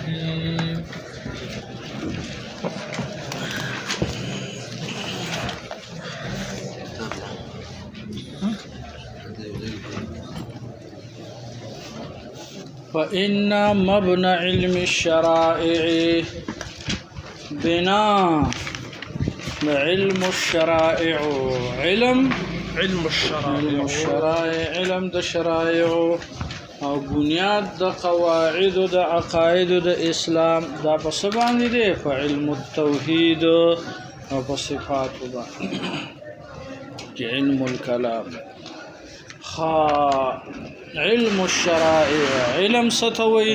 الرحيم فإن مبنى علم الشرائع بنا علم الشرائع علم الشرائع علم د شرائع او بنیاد د قواعد د عقاید د اسلام دا په څه باندې دی په علم التوحید او په صفات باندې علم الكلام علم الشرائع علم ستوي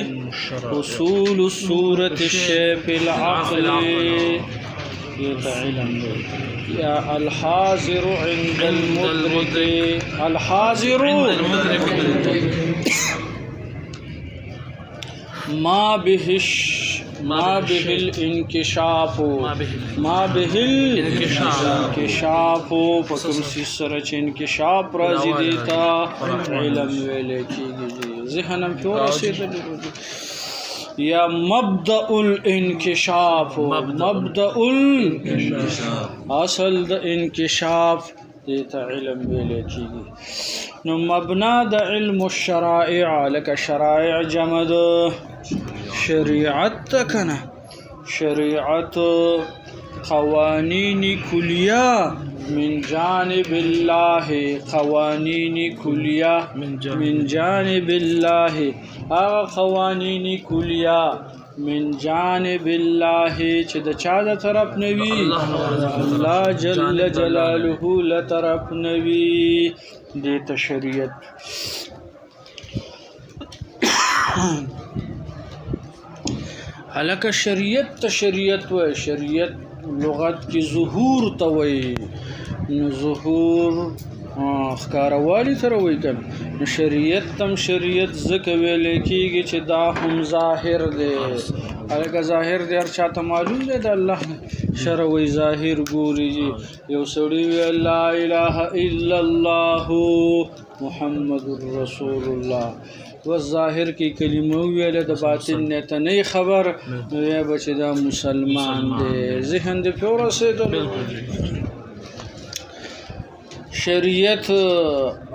اصول الصورة الشيء في العقل علم يا الحاضر عند المدرك الحاضر ما به الانكشاف ما به الانكشاف فکم سره چې انکشاف راځي دیتا علم ویل کیږي ذهنم په ورسېدل یا مبدأ الانکشاف مبدأ الانکشاف اصل د انکشاف دیتا علم ویل کیږي نو مبنا د علم الشرائع لك شرائع جمع د شریعت تکنه شریعت قوانین کلیه من جانب الله قوانین کلیه من جانب الله قوانین کلیه من جانب الله چې د چا د طرف نوي الله جل جلاله له طرف نوي د شریعت حلقه شریعت و شریعت لغت کی ظهور ته وي نو ظهور ښکاروالی سره وایي که نه شریعت تم شریعت ځکه ویل کېږي چې دا هم ظاهر دی هلکه ظاهر دی هر چاته معلوم دی د الله شرع وایي ظاهر ګوري یو سړي ویل لا اله الا الله محمد رسول الله والظاهر کی کلمه ویل د باطن نه ته نه خبر یا بچ دا مسلمان دی ذهن د پیور سیدل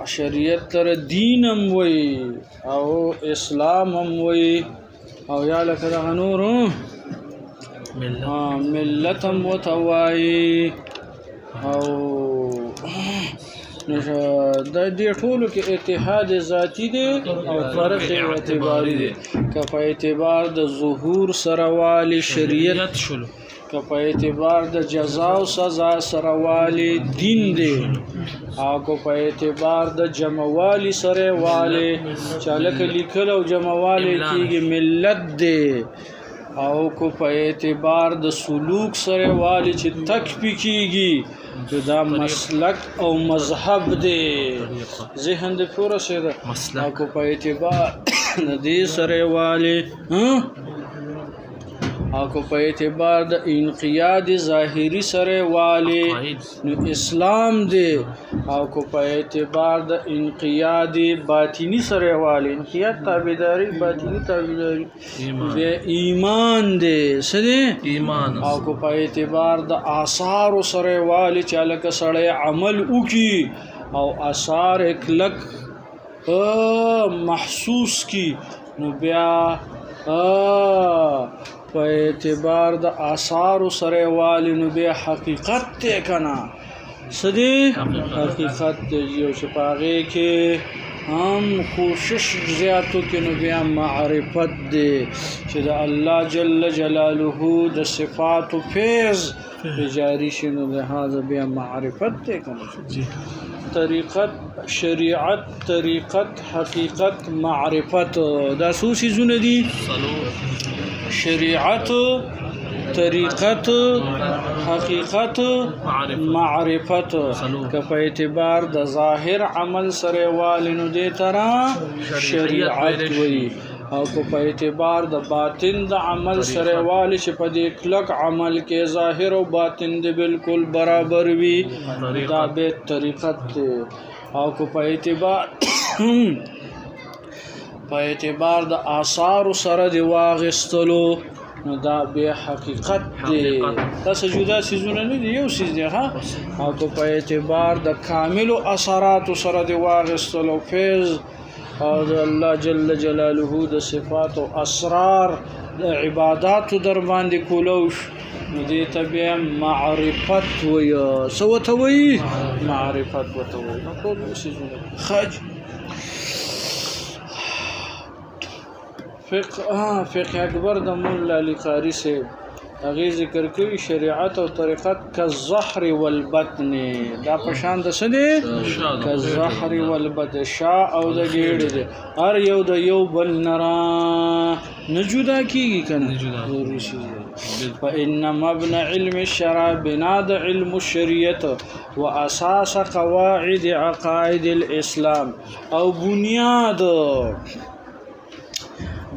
شریعت تر دینم وی او اسلامم وی او یا لکه دغه نور ملتم وتوای او د دې ټولو کې اتحاد ذاتی دی او فرق اعتباری دی که په اعتبار د ظهور سره والی شریعت شلو که په اعتبار د جزا او سزا سره والی دین دی او که په اعتبار د جمعوالی سره والی چالک لیکل او جمعوالی کېږي ملت دی او که په اعتبار د سلوک سره والی چې تک پی کېږي دا مسلک او مذهب دی ذهن د پوره سره او که په اعتبار د دې سره والی او که په اعتبار د انقیاد ظاهری سره والی نو اسلام دی او که په اعتبار د انقیاد باطنی سره والی انقیاد تابعداري باطنی تابعداري ایمان دی څه دی ایمان او که په اعتبار د آثار سره والی چې لکه سړی عمل وکي او آثار کلک محسوس کی نو بیا په اعتبار د آثار سره والی نو بیا حقیقت ته کنا سدي حقیقت یو شپاغه کې هم کوشش زیاتو کې نو بیا معرفت دی چې د الله جل جلاله د صفات او فیض جاری شنو لہذا بیا معرفت ته کنا طریقت شریعت طریقت حقیقت معرفت دا څو شیزونه دي شریعت طریقت حقیقت معرفت که په اعتبار د ظاهر عمل سره والنو دې ترا شریعت وي او که په اعتبار د باطن د عمل سره والی چې په دې کلک عمل کې ظاهر او باطن دې بالکل برابر وي دا به طریقت او که په اعتبار په اعتبار د آثار سره دی واغستلو نو دا بیا حقیقت دی تاسو جدا سيزونه نه دی یو سيز دی ها او په اعتبار د کامل اثرات سره دی واغستلو فیض او د الله جل جلاله د صفات او اسرار د عبادت در باندې کولوش نو دې تبع معرفت ويا سوتوي معرفت وتوي نو ټول سيزونه خج فقه اکبر د مولا علی قاری سے هغه ذکر کوي شریعت او طریقت کالزهر والبطن دا پشان د سدي کالزهر والبطن شا او د ګېړ دي هر یو د یو بل نرا نجودا کیږي کنه ضروري شي فإن مبنى علم الشرع بناء علم الشريعة وأساس قواعد عقائد الإسلام أو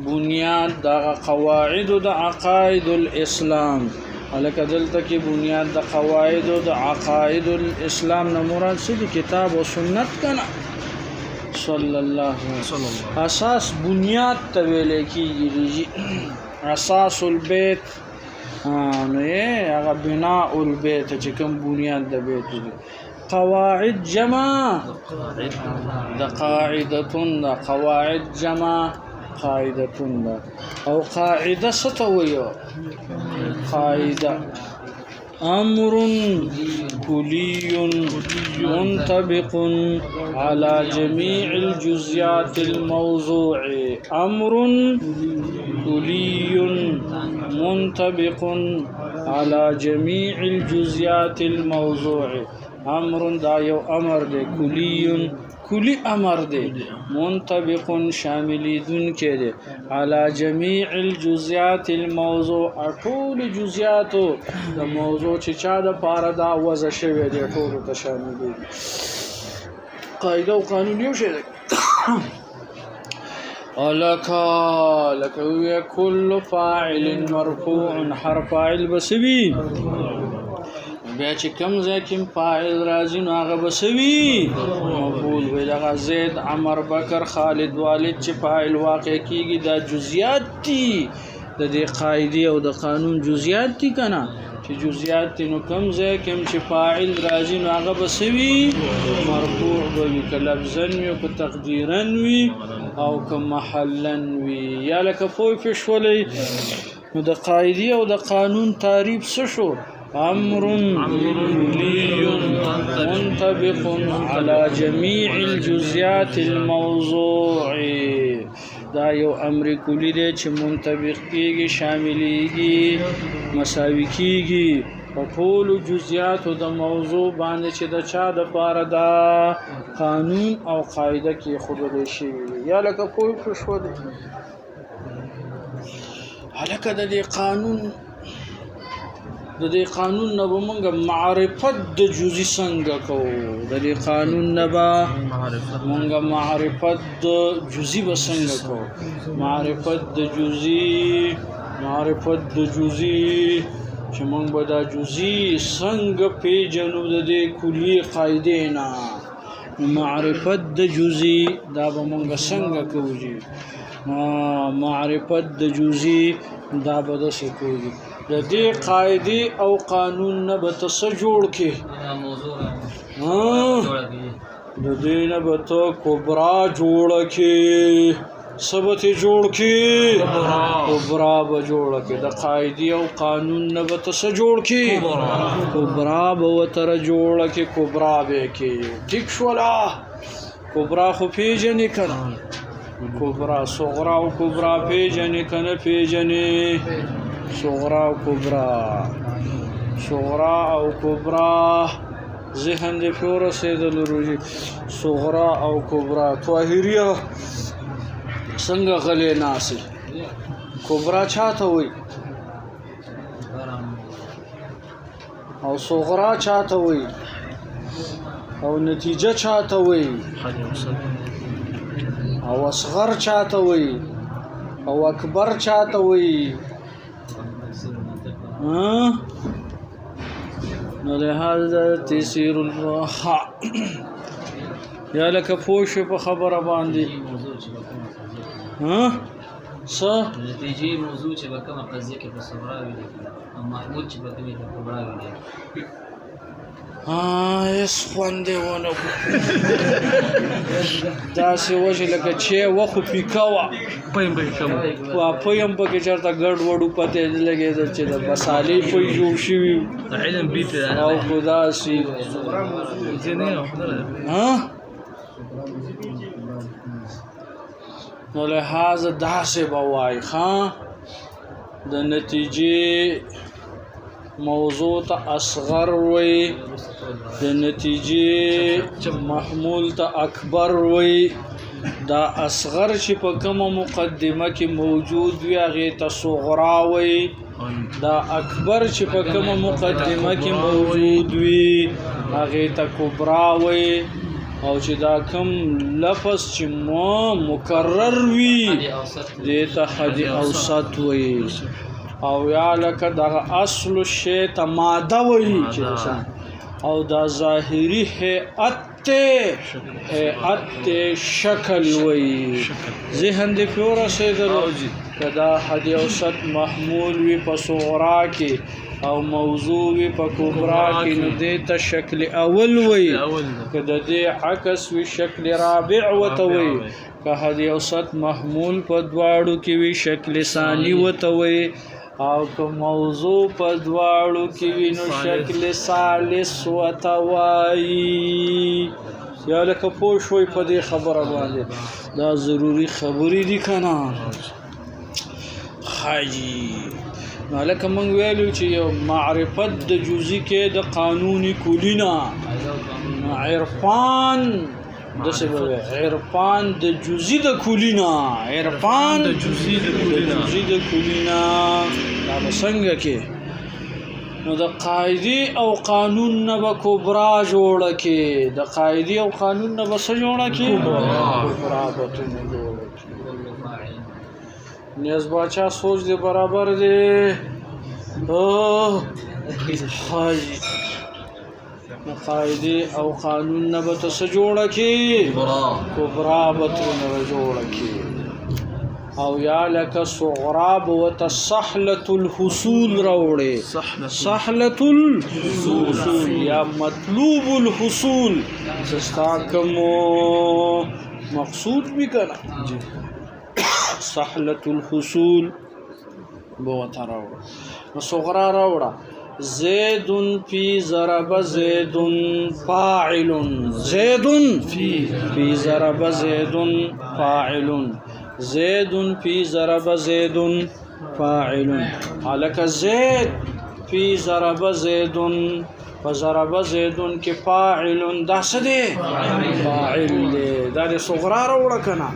بنياد دا قواعد دا عقائد الاسلام الکه دلته کې بنیاد د قواعد د عقائد الاسلام نه مراد څه کتاب او سنت کنه صلی الله اساس بنیاد ته ویل کېږي اساس البيت نو هغه بناء البيت چې کوم بنیاد د بیت دی قواعد جمع د قاعده قواعد جمع قاعدة او قاعدة ستوية قاعدة أمر كلي منطبق على جميع الجزئيات الموضوع أمر كلي منطبق على جميع الجزئيات الموضوع أمر دا يو أمر دي کلی امر دی منطبق شاملیدون کې دی على جميع الجزئيات الموضوع ټول جزئیات د موضوع چې چا د پاره دا وضع شوی دی ټول ته شامل دي قاعده او قانون یو شی دی لك كل فاعل مرفوع حرف فاعل بسوي بیا چې کم ځای کې فاعل راځي نو هغه بسوي مفعول وي دغه زید عمر بکر خالد والد چې فاعل واقع کیږي دا جزئیات دي د دې قاعده او د قانون جزئیات دي کنه چې جزئیات نو کم ځای کې چې فاعل راځي نو هغه بسوي مرفوع وي کلفظا وي او تقديرا وي او که محلا وي یا لکه فوق شولې نو د قاعده او د قانون تعریف څه شو أمر كلي منطبق على جميع الجزئيات الموضوع دا یو امر کلی دی چې منطبق کیږي شاملېږي مساوي کیږي په ټول جزئیات د موضوع باندې چې د چا د پاره دا قانون او قاعده کې خودلې شي یا لکه پوه شو دی هلکه د دې قانون نه به موږ معرفت د جزئی څنګه کوو د دې قانون نه به موږ معرفت د جزئی به څنګه کوو معرفت د جزئی چې موږ به دا جزئی څنګه پیژنو د دې کلی قاعده نه معرفت د جزئی دا به موږ څنګه کوو معرفت د جزئی دا به د څه کوو د دې قاعده او قانون نه به څه جوړ کې د دې نه به ته کبرا جوړ کې سبت جوړ کې کبرا به جوړ کې د قاعده او قانون نه به څه جوړ کې کبرا به وتر جوړ کې کبرا به کې ټیک شولا کبرا خو پیژنې کړه کبرا صغرا او کبرا پیژنې کنه پیژنې صغرا او کبرا ذهن دې فور سیدل روجي صغرا او کبرا طاهریه څنګه غلې ناسي کبرا چاته وي او صغرا چاته وي او نتیجه چاته وي او اصغر چاته وي او اکبر چاته وي نو لهذا تيسير الراحه یا لکه پوښ په خبره باندې ها څه نتیجې موضوع چې به کومه قضیه کې په صغرا ویلي او محمود چې به کومې په کبرا ویلي اس خوندې ونه داسې وجه لکه چې وخو پیکاوه پایم به کوم پویم پکې چېرته ګډ وډو پته لګېده چې د مسالې پوی جوړ شوي علم بیت او خو داسې ځینې ها نو لحاظ داسې به وایي ښه د نتیجې موضوع ته اصغر وي د نتیجې محمول ته اکبر وي دا اصغر چې په کومه مقدمه کې موجود وي هغې ته صغرا وي دا اکبر چې په کومه مقدمه کې موجود وي هغې ته کبرا وي او چې دا کوم لفظ چې مکرر وي دې ته حد اوسط وي او یا لکه دغه اصل شی ته ماده وي چې او دا ظاهري هيئت شکل وي ذهن دې پوره رسېدلو که دا حد اوسط محمول وي په صغرا کې او موضوع وي په کبرا کې نو دې ته شکل اول وي که د دې عکس وي شکل رابع ورته وي که حد اوسط محمول په دواړو کې وي شکل ثاني ورته وي او که موضوع په دواړو کې وي نو شکل ثالث ورته وایي یا لکه پوه شوئ په دې خبره باندې دا ضروري خبرې دي که نه حاجي نو لکه موږ ویلو چې یو معرفت د جزئی کې د قانوني کلی نه عرفان دسه به عرفان د جزئی د کلی نه عرفان د جزئی د کلی نه دا څنګه کې نو د قاعده او قانون نه به کبرا جوړه کې د قاعده او قانون نه به څه جوړه کې کبرا به نه جوړه کې نیاز باچا سوچ دے برابر دے حاجی قاعده او قانون نبت سجوڑا کی کبرا بطرن رجوڑا کی او یا لکا صغراب و تصحلت الحصول روڑے صحلت الحصول یا مطلوب الحصول سستاکم مقصود بھی کنا صحلت الحصول بہت راوڑا صغرا راوڑا زید فی ضرب زید فاعل زید فی ضرب زید فاعل زید فی ضرب زید فاعل حالک زید فی ضرب زید فضرب زید کی فاعل دا سدے فاعل دا صغرا راوڑا کنا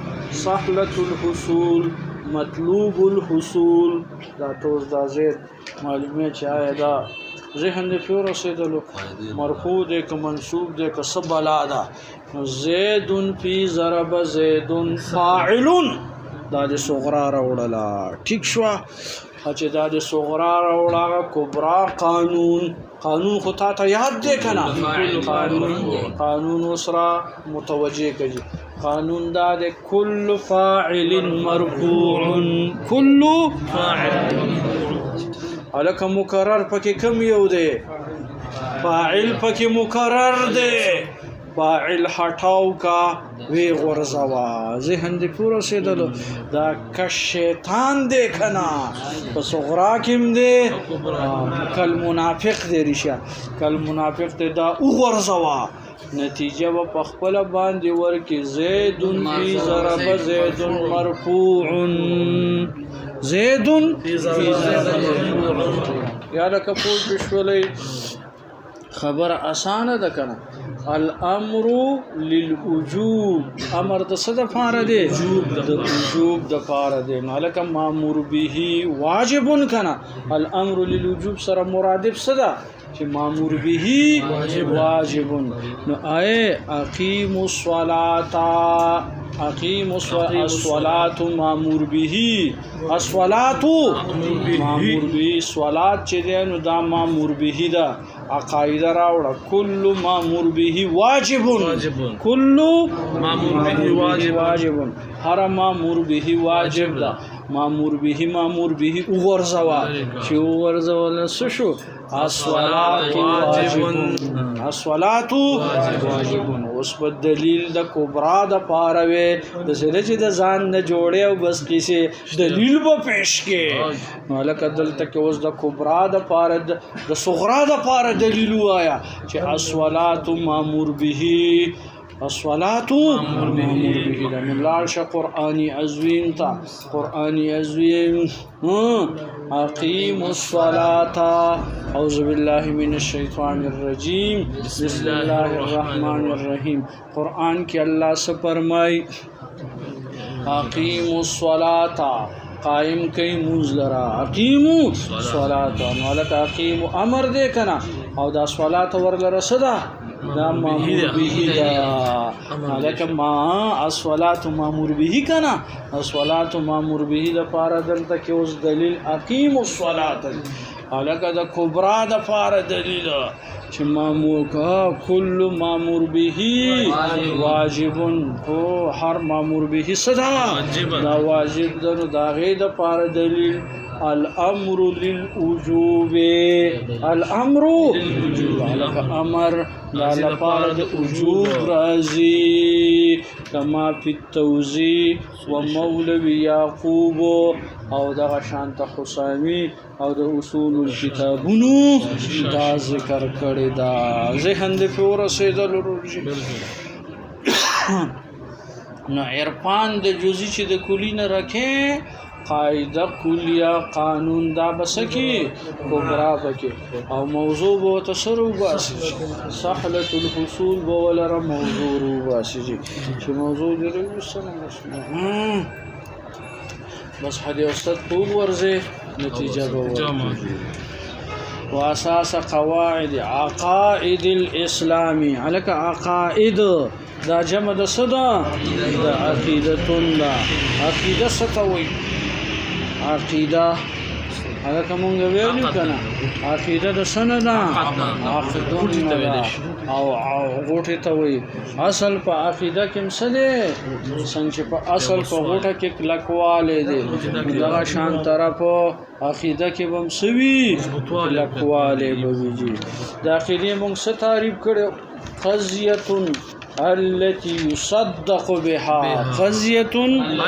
صحلت الحصول مطلوب الحصول دا توز دا زید معلومه چې آیا دا ذهن دې پوره رسېدلو مرفوع دی که منصوب دی که څه بلا ده نو زید فی ضرب زید فاعل دا د صغرا راوړله ټیک شوه چې دا د صغرا راوړه کبرا قانون خو تا ته یاد دی که نه قانون وسره متوجه کړي قانون دا د کل فاعل مرفوع کل فاعل الکه مکرر پکې کم یو دی فاعل پکې مکرر دی فاعل هټاو کا وی غرزوا ذهن دې پوره رسېدلو دا که شیطان دی که نه په صغرا کې هم دی کل منافق دی ریشه کل منافق دی دا وغورځوه نتیجه به په خپله باندې ورکړي زید فی ضرب زید مرفوع زید فی ضرب یا لکه پوه شولی خبره اسانه ده که نه الامر للوجوب امر د څه دپاره دی د وجوب دپاره دی نو هلکه مامور به واجب که نه الامر للوجوب سره مرادف څه ده چې مامور به واجب نو اقیموا الصلاة اقیم الصلاة مامور به الصلاة مامور به صلات چې دی نو دا مامور به ده عقاید راوړه کل مامور به واجب کل مامور به واجب هر مامور به واجب ده مامور به وګرځوا چې وګرځول څه شو الصلاة واجب اوس په دلیل د کبرا د پاروي د سره چې د ځان نه جوړي او بس کیسه دلیل به پیش کې نو لکه دلته کې اوس د کبرا د پاره د صغرا د پاره دلیل وایا چې الصلاة مامور به الصلاة مامور به من لارش قرآنی عظیم تا قرآنی عظیم اقیم الصلاة اعوذ باللہ من الشیطان الرجیم بسم اللہ الرحمن الرحیم قرآن کی اللہ سے فرمائی اقیم الصلاة قائم کئی منزلرا اقیمو صلاة نولک اقیم امر دے کنا او دا صلاة ورلر صدا دا مامور به دا لکه ما الصلاة مامور به کنا الصلاة مامور به دا پارا دلتا که اوس دلیل اقیم الصلاة لکه دا کبرا دا پارا دلیل چې مامور کا کل مامور به واجب او هر مامور به صدا دا واجب دا دا غید پارا دلیل الامر للوجوب الامر لك امر لا لپاره وجوب راضي كما في التوزيع ومولوي يعقوب او دغه شانت حسامي او د اصول الكتابونو دا ذکر کړی دا ذهن د پور رسیدل ورږي نو عرفان د جزئی چې د کلی نه راکې قاعده کلیه قانون دا بسکی کبرا بکی او موضوع بو تسرو باسی سحلت الحصول بو ولر موضوع رو باسی چې موضوع دی بس حدی استاد طول ورزه نتیجه بو واساس قواعد عقائد الاسلامي عليك عقائد دا جمع د صدا د عقیدتون دا عقیده ستوي عقیده هغه کومه ویلو کنه عقیده د سندا عقیدون او غوټه ته وي اصل په عقیده کې مسله څنګه په اصل په غوټه کې کلکواله دي دا شان طرف عقیده کې بم سوي کلکواله بوجي د عقیده موږ څه تعریف کړو قضیه التي يصدق بها قضيه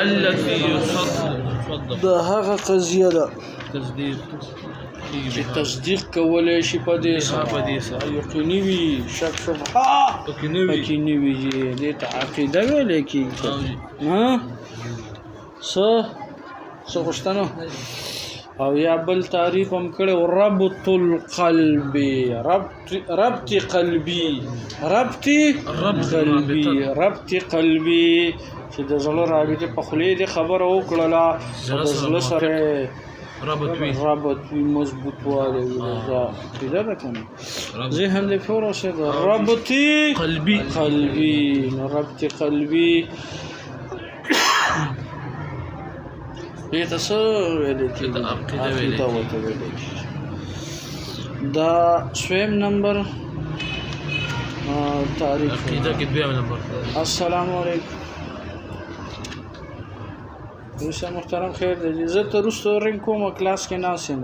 التي يصدق بها قضيه ده تصدیق کولای شي په دې سره یقیني وي شک شبهه یقیني وي دې ته عقیده ویل کیږي ها څه غوښتنه او یا بل تعریف هم کړو ربط القلب ربط قلبي چې د زړه رابطه په خولې د خبره وکړه د زړه سره ربط مضبوط واله دا کیدا ده کنه ذهن له فورو سره ربط قلبي ربط قلبي دې تاسو ویل چې عقیده وته ویل دا سویم نمبر تاریخ عقیده کې دویم نمبر السلام علیکم دوستان محترم خیر دی زه ته رستو رنګ کوم کلاس کې ناسم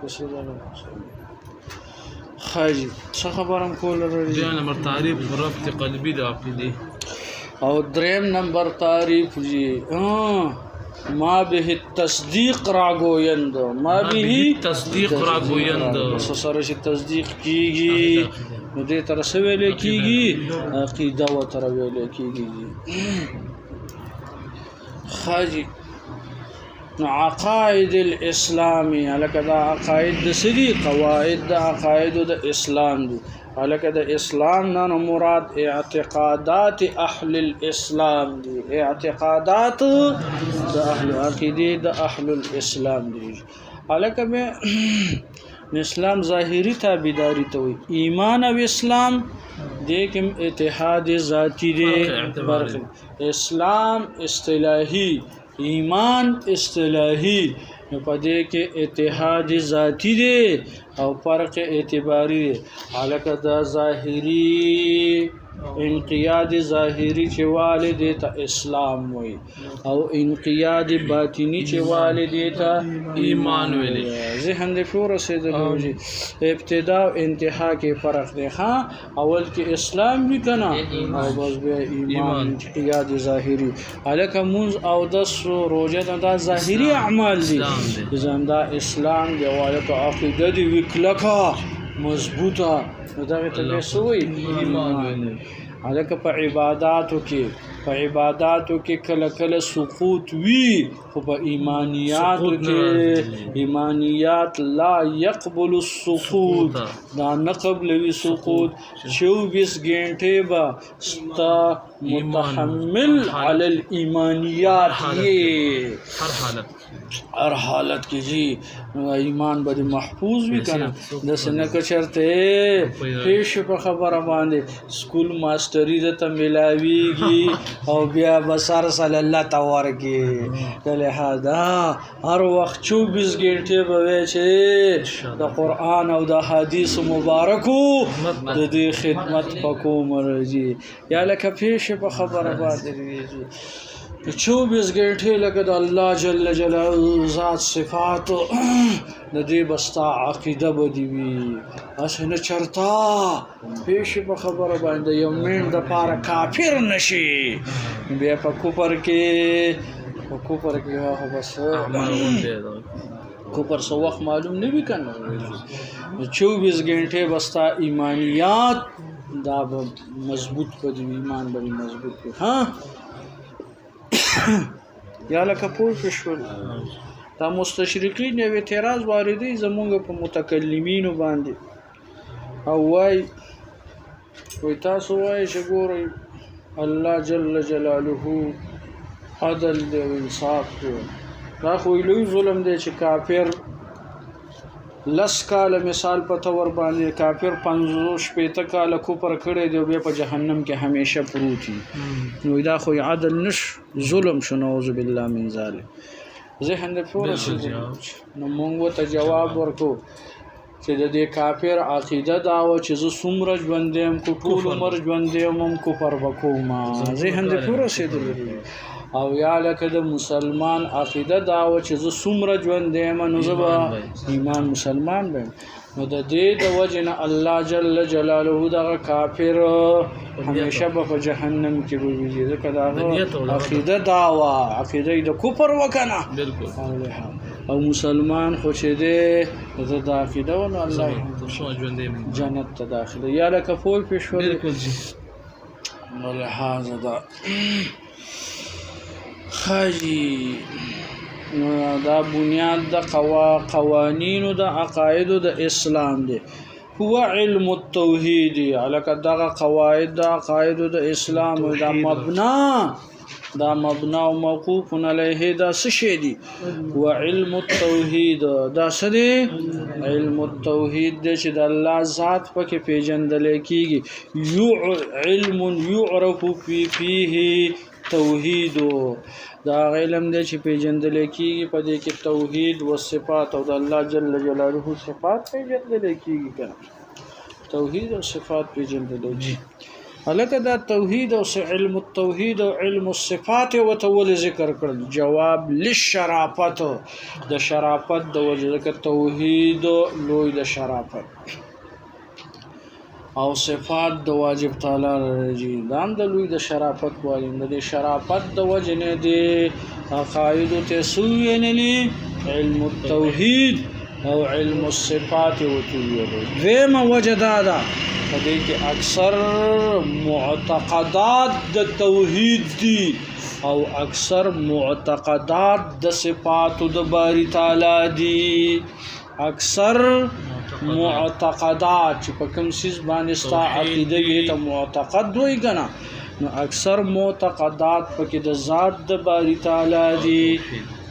کوڅه ده خاجي څه خبرم کول لري دویم نمبر تعریف ربط قلبي د عقیده او دریم نمبر تعریف جی ما به تصدیق راگویند سره چې تصدیق کیږي نو دې تر څه ویل کیږي عقیده و تر ویل کیږي خاجي عقائد الاسلامي لکه دا عقاید د سری قواعد د عقاید د اسلام دي لکه د اسلام نه مراد اعتقادات اهل الاسلام دي اعتقادات د اهل عقیده د اهل الاسلام دي لکه اسلام ظاهری تابعداري ته وي ایمان او اسلام د کوم اتحاد ذاتی دی اسلام اصطلاحي ایمان اصطلاحي نو پدې کې اتحاد ذاتی دی او فرق اعتباری دی الکه دا ظاهری انقیاد ظاهری چې والد ته اسلام وي او انقیاد باطنی چې والد ته ایمان وي ذهن دې پوره رسیدلوږي ابتدا او انتها کې فرق دی ها اول کې اسلام وی کنه او بس بیا ایمان انقیاد ظاهری الکه منز او د روزه دا ظاهری اعمال دي ځان دا اسلام دی والد عقیده دی وکلکه مضبوطه نو دا ته سوی ایمان الکه په عبادتو کې کله کله سقوط وی خو په ایمانیاتو کې ایمانیات لا يقبل السقوط دا نه قبلوي سقوط 24 غنټه با ستا متحمل علی الایمانیات هر حالت کې جی ایمان به محفوظ وي کنه د سنکه چرته پیش په خبره باندې سکول ماستری د ته ملاویږي او بیا بسر صلی الله تورکی کله هدا هر وخت 24 غنټه به چې د قران او د حدیث مبارکو د دې خدمت پکوم راځي یا لکه پیش په خبره باندې 24 غنټه لکه د الله جل جلاله ذات صفات د دې بستا عقیده بدی وی اسنه چرتا پیش په خبره باندې یو من د پاره کافر نشي بیا په کوپر کې هغه بس کوپر سو وخت معلوم نه وی کنه 24 غنټه بستا ایمانیات دا مضبوط بدی ایمان به مضبوط ها یا لکه پوه شول دا مستشرقین یو اعتراض واردی زمونږ په متکلمینو باندې او وای تاسو وای چې ګورئ الله جل جلاله عدل دی او انصاف دی دا خو لوی ظلم دی چې کافر لس کال مثال په تور باندې کافر 50 کال کوپر کړي دی بیا په جهنم کې همیشه پروتي نو دا خو عدل نش ظلم شنو اعوذ بالله من ذلک ذهن د پوره نو مونږ ته جواب ورکو چې د دې کافر عقیده دا و چې زه څومره ژوندم کو ټول عمر ژوندم هم کوپر وکوم ذهن د پوره سیدل او یا لکه د مسلمان عقیده دا و چې زه څومره ژوندم نو زه ایمان مسلمان بم نو د دې د وجنه الله جل جلاله دغه کافر همیشه په جهنم کې وي ځکه دا عقیده داوا عقیده د کفر وکنه بالکل او مسلمان خو چې دې د عقیده او الله جنت ته داخله یا لکه فول پښور بالکل نو لہذا دا خاجی دا بنیاد د قوانین د عقاید د اسلام دی هو علم التوحید الکه دغه قواعد د عقاید د اسلام دا مبنا او موقوف علیه دا څه شی دی هو علم التوحید دا څه دی علم التوحید د چې د الله ذات پکې پیژندل کیږي علم يعرف فيه توحید دا علم دې چې پیژندل کیږي په دې کې توحید او صفات او د الله جل جلاله صفات پیژندل کیږي کنه توحید او صفات پیژندل کیږي الکه دا توحید او علم التوحید او علم الصفات او تول ذکر کړل جواب للشرافت د شرافت د وجه توحید لوی د شرافت او صفات د واجب تعالی راځي دا د لوی د شرافت وایم د شرافت د وجنه د عقاید ته سوینلی علم التوحید او علم الصفات او توحید دیمه وجدا دا په دې کې اکثر معتقدات د توحید دي او اکثر معتقدات د صفات د باری تعالی دي اکثر معتقدات چې په کوم سیس باندې ستا عقیده وي ته معتقد وي کنه نو اکثر معتقدات پکې د ذات د باری تعالی دي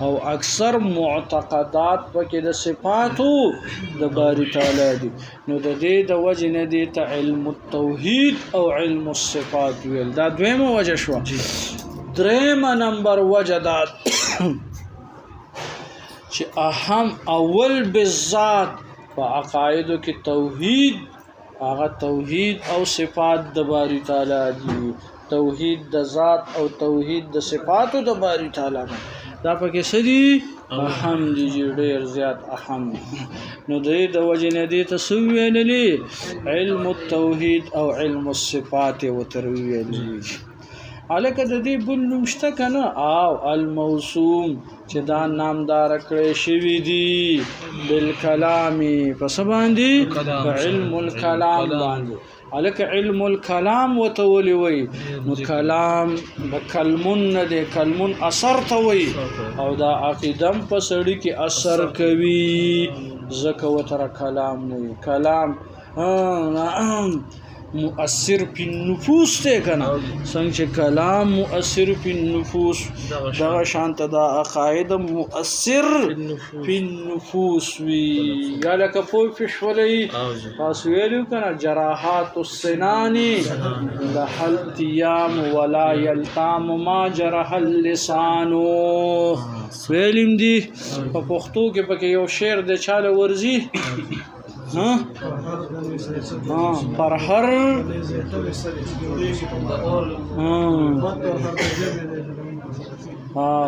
او اکثر معتقدات پکې د صفاتو د باری تعالی دي نو د دې د وجه نه دي ته علم التوحید او علم الصفات ویل دا دویمه وجه شو درېمه نمبر وجه دا چې اهم اول بالذات په عقایدو کې توحید هغه توحید او صفات د باری تعالی دي توحید د ذات او توحید د صفاتو د باری تعالی دا پکې سدي اهم دي ډېر زیات اهم نو د وجه نه دي تسویللی علم التوحید او علم الصفات او ترویللی الکه د دې بل نومشته کنه او الموسوم چې دا نامدار کړی شوی دی بالکلام پس باندې علم الکلام باندې الکه علم الکلام وتولی وی نو کلام د کلمون نه د کلمون اثر ته وی او دا عقیدم په سړی کې اثر کوي زکه وتر کلام نه کلام مؤثر په نفوس ته کنه څنګه کلام مؤثر په نفوس دا شانت دا عقاید مؤثر په نفوس وی یا لکه په فشولې تاسو ویلو کنه جراحات السنان لحل تیام ولا یلتام ما جرح اللسان ویلم دی په پښتو کې پکې یو شعر د چاله ورزي پر هر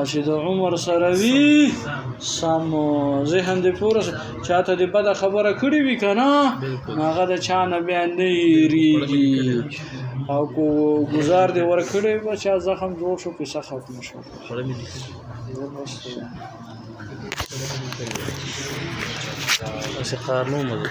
چې د عمر سره وي سم ذهن دې پوره چاته دې بد خبره کړې وي کنه هغه د چا نه بیان نه ریږي او کو گزار دې ور کړې و چې زخم جوړ شو پیسه ختم شو ese carno me lo